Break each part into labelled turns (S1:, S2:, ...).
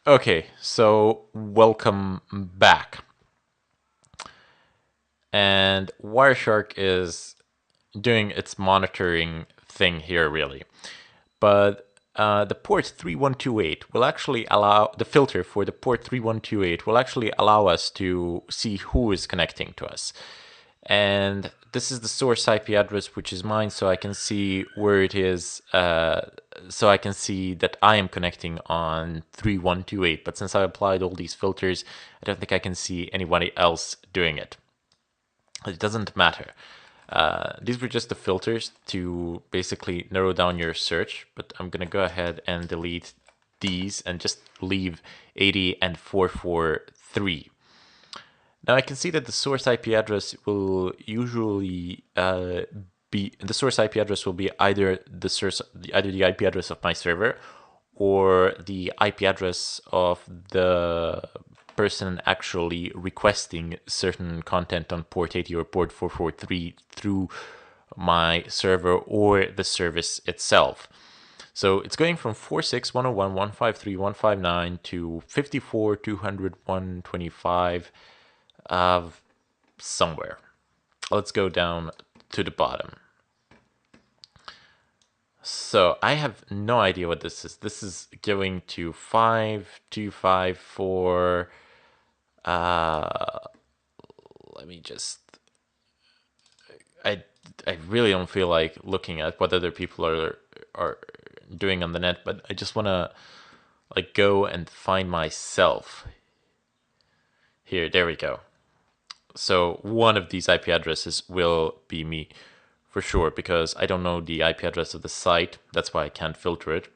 S1: Okay, so welcome back. And Wireshark is doing its monitoring thing here, really. But the port 3128 will actually allow the filter for the port 3128 will actually allow us to see who is connecting to us. And this is the source IP address, which is mine, so I can see where it is. So I can see that I am connecting on 3128. But since I applied all these filters, I don't think I can see anybody else doing it. It doesn't matter. These were just the filters to basically narrow down your search, but I'm gonna go ahead and delete these and just leave 80 and 443. Now I can see that the source IP address will usually be the source IP address will be either the IP address of my server or the IP address of the person actually requesting certain content on port 80 or port 443 through my server or the service itself. So it's going from 46, 101, 153, 159 to 54, 200, 125 of somewhere. Let's go down to the bottom. So I have no idea what this is. This is going to 5254. Let me just. I I really don't feel like looking at what other people are doing on the net, but I just want to like go and find myself. Here, there we go. So one of these IP addresses will be me for sure, because I don't know the IP address of the site. That's why I can't filter it.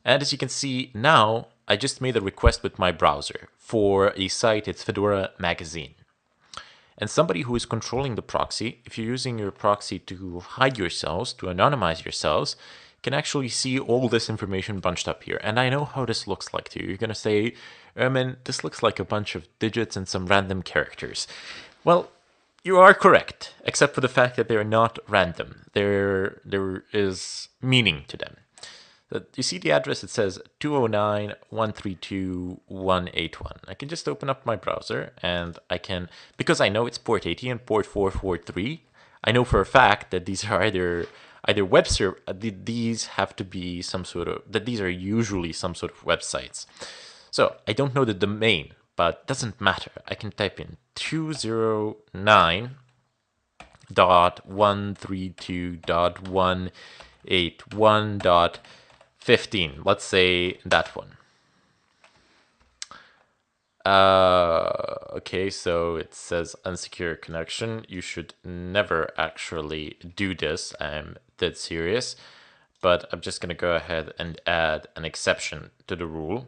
S1: And as you can see now, I just made a request with my browser for a site. It's Fedora Magazine. And somebody who is controlling the proxy, if you're using your proxy to hide yourselves, to anonymize yourselves, can actually see all this information bunched up here. And I know how this looks like to you. You're going to say, Ermin, this looks like a bunch of digits and some random characters. Well, you are correct, except for the fact that they're not random. There is meaning to them. You see the address, it says 209.132.181. I can just open up my browser and I can, because I know it's port 80 and port 443, I know for a fact that these are either web server, these have to be some sort of, that these are usually some sort of websites. So I don't know the domain, but it doesn't matter. I can type in 209.132.181.15. Let's say that one. Okay, so it says unsecure connection. You should never actually do this. I'm dead serious. But I'm just going to go ahead and add an exception to the rule.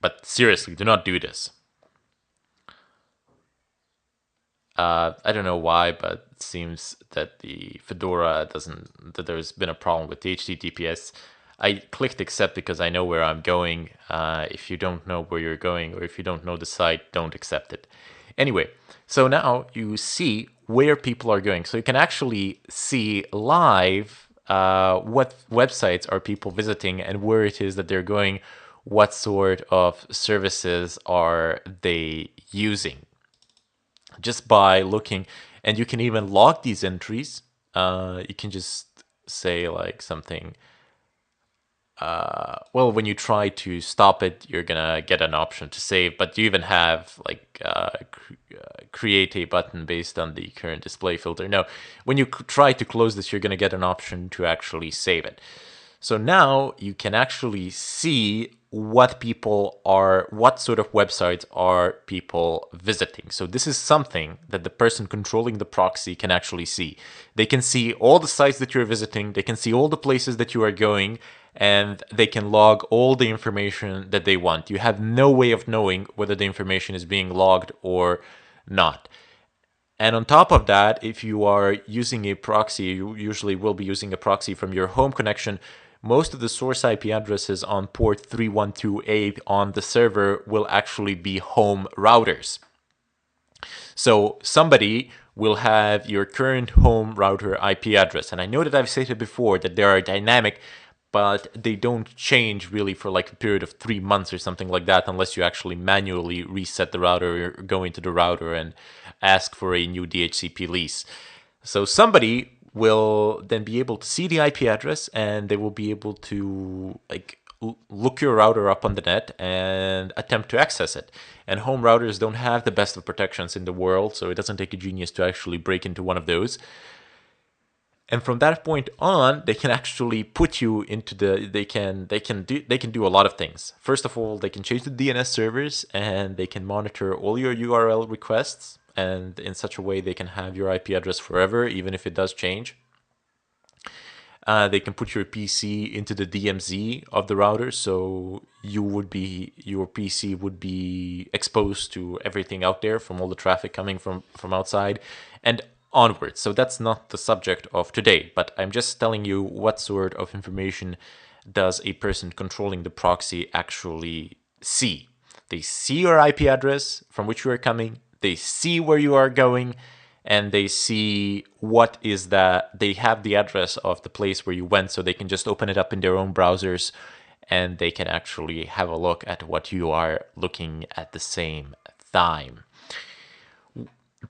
S1: But seriously, do not do this. I don't know why, but it seems that the Fedora that there's been a problem with the HTTPS. I clicked accept because I know where I'm going. If you don't know where you're going, or if you don't know the site, don't accept it. Anyway, so now you see where people are going. So you can actually see live what websites are people visiting and where it is that they're going, what sort of services are they using, just by looking. And you can even log these entries. You can just say like something. Well, when you try to stop it, you're gonna get an option to save, but you even have like create a button based on the current display filter. No, when you try to close this, you're gonna get an option to actually save it. So now you can actually see what sort of websites are people visiting. So this is something that the person controlling the proxy can actually see. They can see all the sites that you're visiting, they can see all the places that you are going, and they can log all the information that they want. You have no way of knowing whether the information is being logged or not. And on top of that, if you are using a proxy, you usually will be using a proxy from your home connection. Most of the source IP addresses on port 3128 on the server will actually be home routers. So somebody will have your current home router IP address. And I know that I've stated before that they are dynamic, but they don't change really for like a period of 3 months or something like that, unless you actually manually reset the router or go into the router and ask for a new DHCP lease. So somebody will then be able to see the IP address, and they will be able to like look your router up on the net and attempt to access it. And home routers don't have the best of protections in the world, so it doesn't take a genius to actually break into one of those. And from that point on, they can actually put you into the they can do a lot of things. First of all, they can change the DNS servers, and they can monitor all your URL requests, and in such a way they can have your IP address forever, even if it does change. They can put your PC into the DMZ of the router, so your PC would be exposed to everything out there from all the traffic coming from outside and onwards. So that's not the subject of today, but I'm just telling you what sort of information does a person controlling the proxy actually see. They see your IP address from which you are coming, they see where you are going, and they see what is that. They have the address of the place where you went, so they can just open it up in their own browsers, and they can actually have a look at what you are looking at the same time.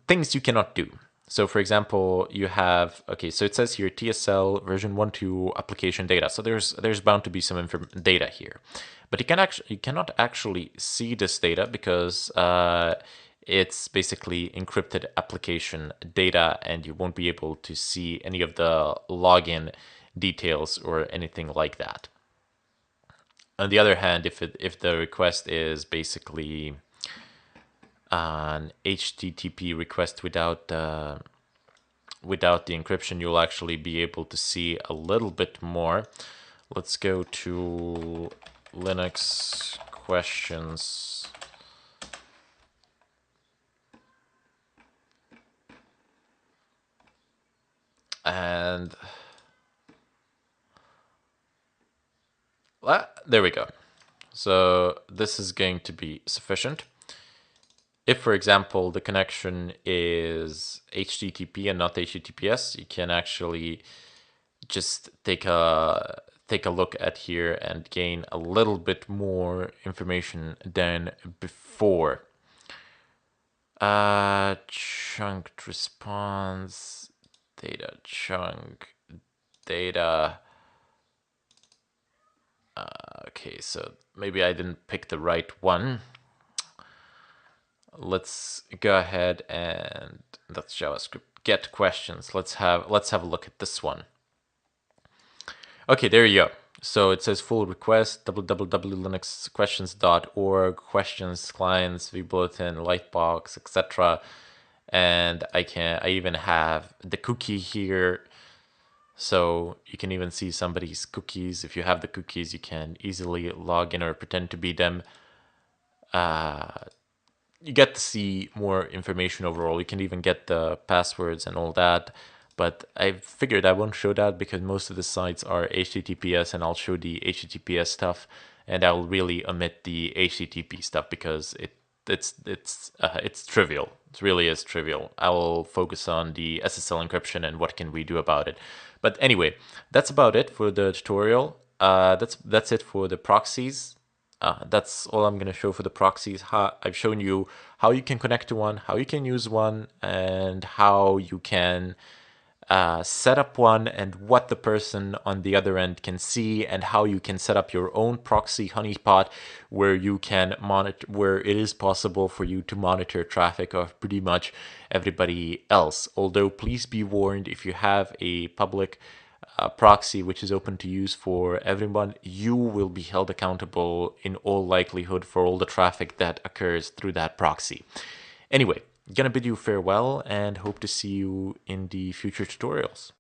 S1: Things you cannot do. So for example, you have, okay, so it says here TSL version 1.2 application data. So there's bound to be some data here, but you cannot actually see this data because it's basically encrypted application data, and you won't be able to see any of the login details or anything like that. On the other hand, if the request is basically an HTTP request without the encryption, you'll actually be able to see a little bit more. Let's go to Linux questions. And there we go. So this is going to be sufficient. If, for example, the connection is HTTP and not HTTPS, you can actually just take a look at here and gain a little bit more information than before. Chunked response, data chunk, data. Okay, so maybe I didn't pick the right one. Let's go ahead and that's JavaScript. Get questions. Let's have a look at this one. Okay, there you go. So it says full request www.linuxquestions.org, questions, clients, vbulletin, lightbox, etc. And I even have the cookie here. So you can even see somebody's cookies. If you have the cookies, you can easily log in or pretend to be them. You get to see more information overall. You can even get the passwords and all that. But I figured I won't show that because most of the sites are HTTPS, and I'll show the HTTPS stuff, and I'll really omit the HTTP stuff because it's trivial. It really is trivial. I will focus on the SSL encryption and what can we do about it. But anyway, that's about it for the tutorial. That's it for the proxies. That's all I'm going to show for the proxies. I've shown you how you can connect to one, how you can use one, and how you can set up one, and what the person on the other end can see, and how you can set up your own proxy honeypot where you can monitor, where it is possible for you to monitor traffic of pretty much everybody else. Although please be warned, if you have a public proxy which is open to use for everyone, you will be held accountable in all likelihood for all the traffic that occurs through that proxy. Anyway, gonna bid you farewell and hope to see you in the future tutorials.